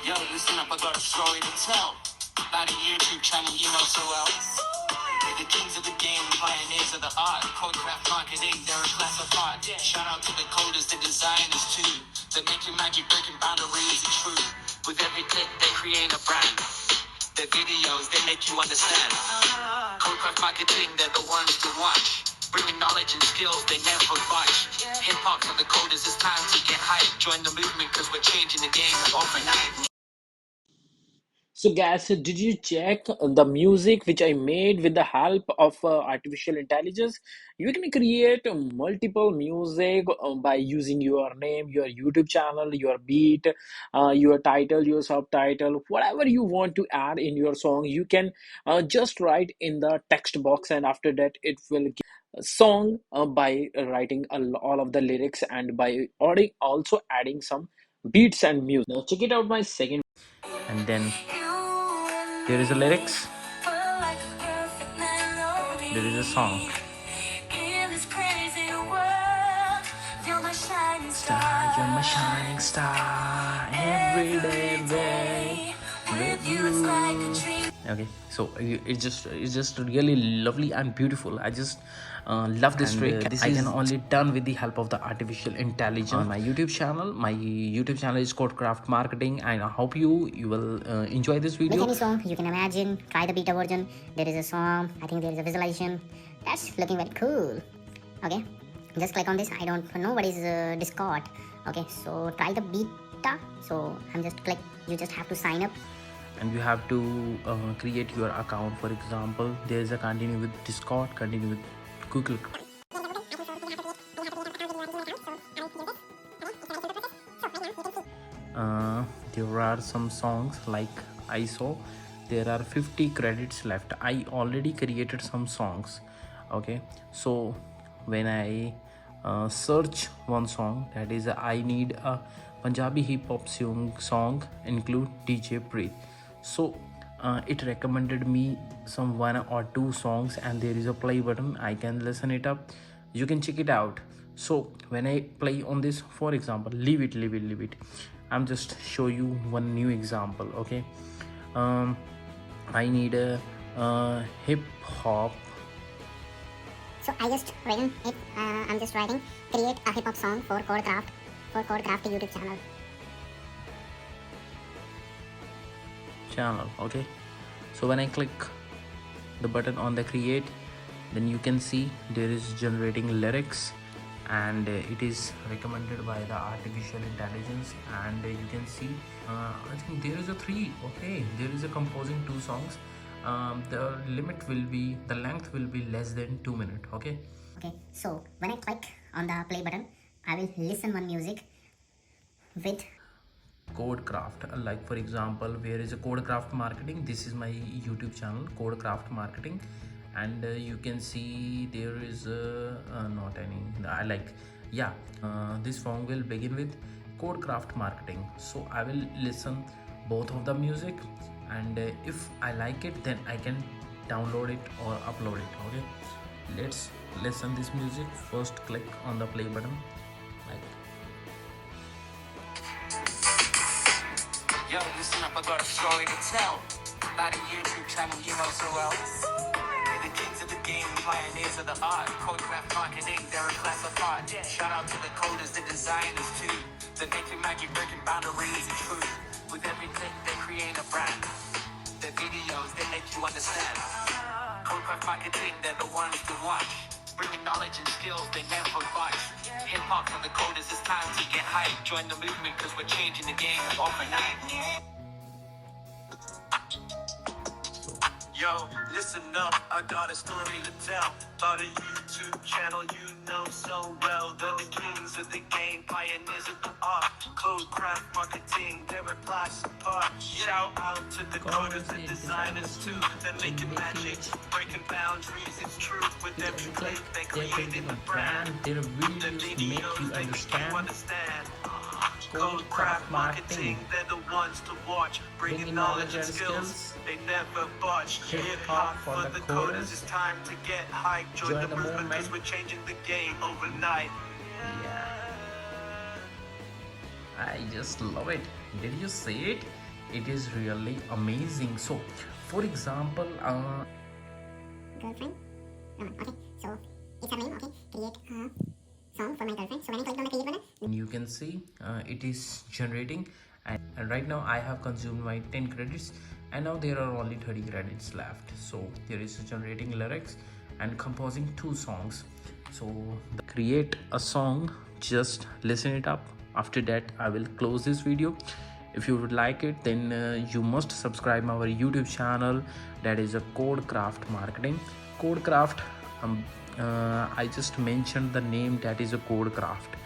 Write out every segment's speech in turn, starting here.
Yo, listen up, I got a story to tell. About a YouTube channel you know so well. They're the kings of the game, pioneers of the art. Codecraftmarketing, they're a class apart. Shout out to the coders, the designers too. They make your magic, breaking boundaries and true. With every click, they create a brand. Their videos, they make you understand. Codecraftmarketing, they're the ones to watch. Bringing knowledge and skills, they never budge. Hip-hop for the coders, it's time to get hyped. Join the movement, cause we're changing the game overnight. So guys, did you check the music which I made with the help of artificial intelligence? You can create multiple music by using your name, your YouTube channel, your beat, your title, your subtitle, whatever you want to add in your song. You can just write in the text box, and after that, it will give a song by writing all of the lyrics and by also adding some beats and music. Now check it out my second, and then there is a lyrics, there is a song. Star, you're my shining star, every day with you. Okay, so it's just really lovely and beautiful. I just love this trick. This I can only done with the help of the artificial intelligence on my YouTube channel. My YouTube channel is Codecraftmarketing, and I hope you will enjoy this video. Make any song you can imagine. Try the beta version. There is a song. I think there is a visualization. That's looking very cool. Okay, just click on this. I don't know what is Discord. Okay, so try the beta. So I'm just click. You just have to sign up. And you have to create your account. For example, there is a continue with Discord, continue with Google. There are some songs like I saw there are 50 credits left. I already created some songs. Okay, so when I search one song, that is I need a Punjabi hip hop song include DJ Preet. So it recommended me some one or two songs, and there is a play button. I can listen it up. You can check it out. So when I play on this, for example, leave it. I'm just show you one new example. Okay, I need a hip hop. So I just written it. I'm just writing create a hip hop song for Codecraft YouTube channel. Okay, so when I click the button on the create, then you can see there is generating lyrics, and it is recommended by the artificial intelligence. And you can see I think there is a 3. Okay, there is a composing 2 songs. The length will be less than 2 minutes. Okay, so when I click on the play button, I will listen one music with Codecraft. Like for example, where is a Codecraftmarketing? This is my YouTube channel, Codecraftmarketing, and you can see there is not any. I like, yeah. This song will begin with Codecraftmarketing. So I will listen both of the music, and if I like it, then I can download it or upload it. Okay, let's listen this music. First click on the play button, like. Yo, listen up, I got a story to tell. About a YouTube channel you know so well. They're the kings of the game, pioneers of the art. Codecraftmarketing, they're a class apart. Shout out to the coders, the designers too. They make your magic, breaking boundaries and truth. With every click, they create a brand. Their videos, they make you understand. Codecraftmarketing, they're the ones to watch. Bringing knowledge and skills, they never budge. Hip-hop for the coders, it's time to get hyped. Join the movement, cause we're changing the game overnight. Yo, listen up, I got a story to tell. About a YouTube channel you know so well. They're the kings of the game, pioneers of the art. Codecraftmarketing, they're a class apart. Shout out to the coders and designers too. They're making magic, breaking boundaries, it's true. With every click, they created a brand. Their videos make you understand. Codecraftmarketing, they're the ones to watch. Bringing knowledge and skills, they never budge. Hip-hop for the coders, it's time to get hyped. Join the movement, cause we're changing the game overnight. Yeah, I just love it. Did you see it? it is really amazing. So for example, girlfriend. Okay, so it's her name. Okay, create a song for my girlfriend. So when I click on the create button, and you can see it is generating, and right now I have consumed my 10 credits, and now there are only 30 credits left. So there is generating lyrics and composing 2 songs. So create a song, just listen it up. After that I will close this video. If you would like it, then you must subscribe our YouTube channel, that is a Codecraftmarketing. Codecraft, I just mentioned the name, that is a Codecraft.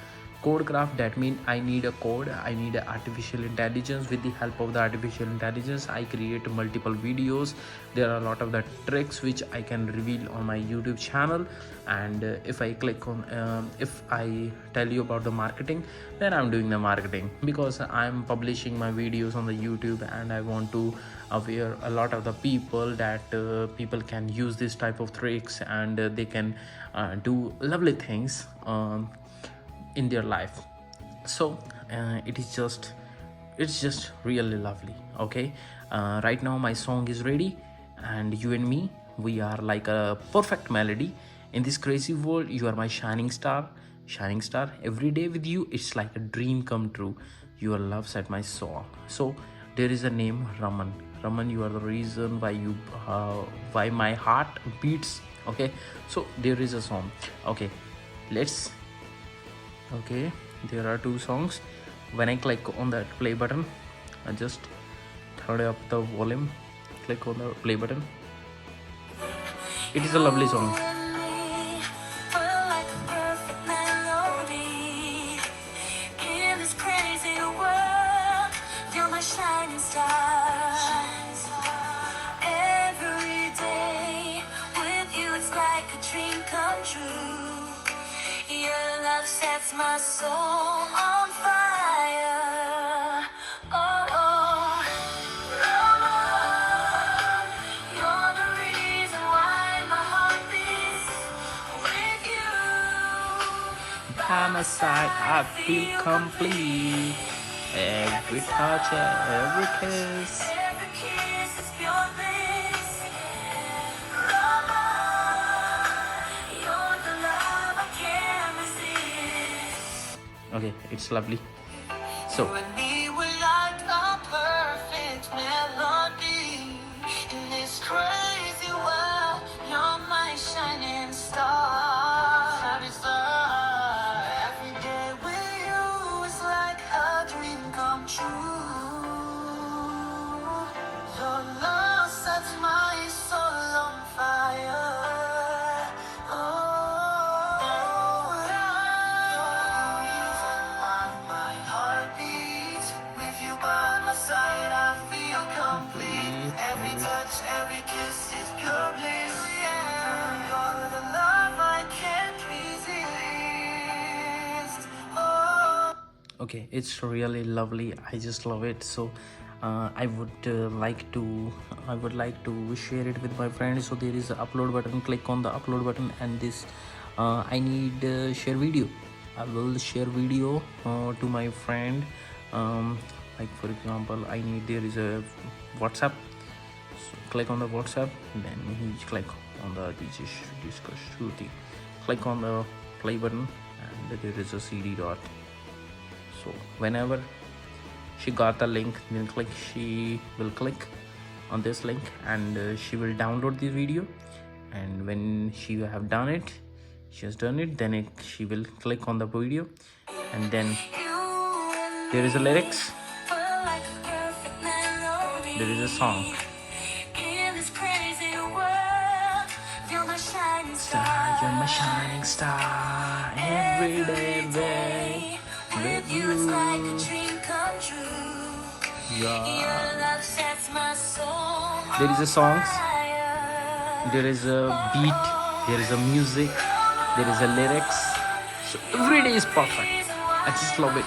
That means I need a code, I need a artificial intelligence. With the help of the artificial intelligence, I create multiple videos. There are a lot of the tricks which I can reveal on my YouTube channel. And if I click on if I tell you about the marketing, then I'm doing the marketing, because I'm publishing my videos on the YouTube, and I want to aware a lot of the people that people can use this type of tricks, and they can do lovely things in their life. So it's just really lovely. Okay, right now my song is ready, and you and me, we are like a perfect melody in this crazy world. You are my shining star. Every day with you, it's like a dream come true. Your love set my soul. So there is a name, Raman. You are the reason why my heart beats. Okay, so there is a song. Okay, let's okay, there are 2 songs. When I click on that play button, I just turn up the volume, click on the play button. It is a lovely song. Sets my soul on fire. Oh, oh. Love, you're the reason why my heart beats with you. By my side, I feel complete. Every touch, every kiss. Every kiss is pure bliss. You're the love I can't resist. Okay, it's lovely. So You and me were like a perfect melody in this crazy world. You're my shining star. Shining star. Every day with you is like a dream come true. Your love sets my soul on fire. Every kiss is pure bliss. You're the love I can't resist. Oh. okay, it's really lovely. I just love it. So I would like to share it with my friends. So there is an upload button. Click on the upload button, and this I need share video. I will share video to my friend. Like for example, there is a WhatsApp. So click on the WhatsApp, then you click on the discuss shooting. Click on the play button, and there is a CD dot. So whenever she got the link, then she will click on this link, and she will download this video. And when she have done it, she has done it, then she will click on the video, and then there is a lyrics, there is a song. You're my shining star, every day with you. Yeah. There is a songs, there is a beat, there is a music, there is a lyrics. So every day is perfect. I just love it.